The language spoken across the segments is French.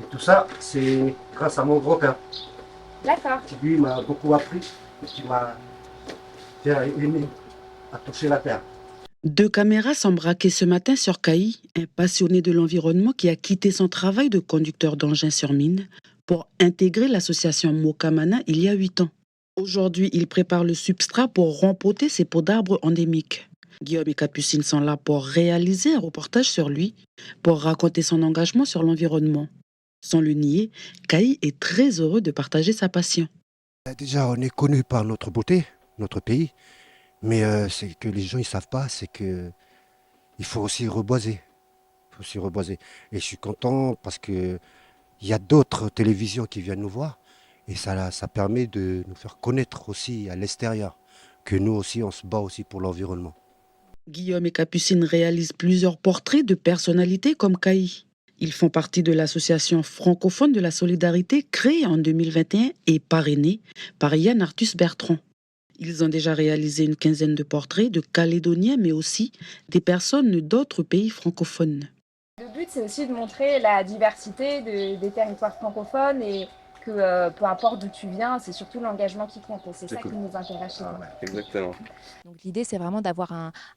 Et tout ça, c'est grâce à mon grand-père, D'accord. qui lui m'a beaucoup appris, et qui m'a fait aimer à toucher la terre. Deux caméras sont braquées ce matin sur Kaï, un passionné de l'environnement qui a quitté son travail de conducteur d'engin sur mine pour intégrer l'association Mokamana il y a 8 ans. Aujourd'hui, il prépare le substrat pour rempoter ses pots d'arbres endémiques. Guillaume et Capucine sont là pour réaliser un reportage sur lui, pour raconter son engagement sur l'environnement. Sans le nier, Kaï est très heureux de partager sa passion. Déjà, on est connu par notre beauté, notre pays, mais c'est que les gens ils savent pas, c'est que il faut aussi reboiser. Il faut aussi reboiser. Et je suis content parce que il y a d'autres télévisions qui viennent nous voir et ça permet de nous faire connaître aussi à l'extérieur que nous aussi on se bat aussi pour l'environnement. Guillaume et Capucine réalisent plusieurs portraits de personnalités comme Kaï. Ils font partie de l'association francophone de la solidarité créée en 2021 et parrainée par Yann Arthus Bertrand. Ils ont déjà réalisé une quinzaine de portraits de Calédoniens, mais aussi des personnes d'autres pays francophones. Le but, c'est aussi de montrer la diversité des territoires francophones et que peu importe d'où tu viens, c'est surtout l'engagement qui compte. Et c'est C'est ça cool. qui nous intéresse chez nous. Exactement. Donc l'idée, c'est vraiment d'avoir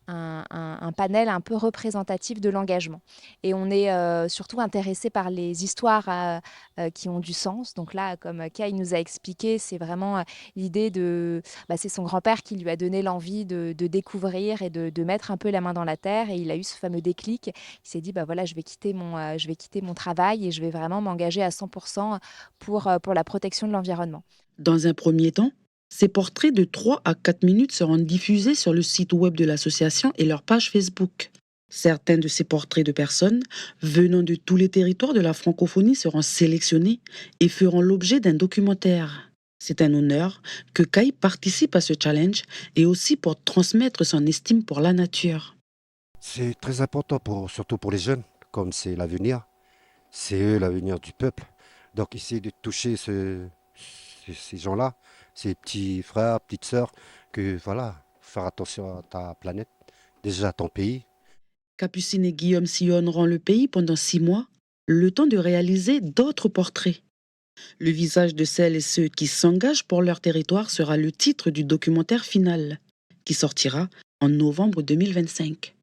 un panel un peu représentatif de l'engagement. Et on est surtout intéressé par les histoires qui ont du sens. Donc là, comme Kai nous a expliqué, c'est vraiment l'idée de... c'est son grand-père qui lui a donné l'envie de découvrir et de mettre un peu la main dans la terre. Et il a eu ce fameux déclic. Il s'est dit, voilà, je vais quitter mon travail et je vais vraiment m'engager à 100% pour la protection de l'environnement. Dans un premier temps, ces portraits de 3 à 4 minutes seront diffusés sur le site web de l'association et leur page Facebook. Certains de ces portraits de personnes venant de tous les territoires de la francophonie seront sélectionnés et feront l'objet d'un documentaire. C'est un honneur que Kai participe à ce challenge et aussi pour transmettre son estime pour la nature. C'est très important surtout pour les jeunes, comme c'est l'avenir, c'est eux l'avenir du peuple. Donc essayer de toucher ces gens-là, ces petits frères, petites sœurs, que voilà, faire attention à ta planète, déjà à ton pays. Capucine et Guillaume sillonneront le pays pendant 6 mois, le temps de réaliser d'autres portraits. Le visage de celles et ceux qui s'engagent pour leur territoire sera le titre du documentaire final, qui sortira en novembre 2025.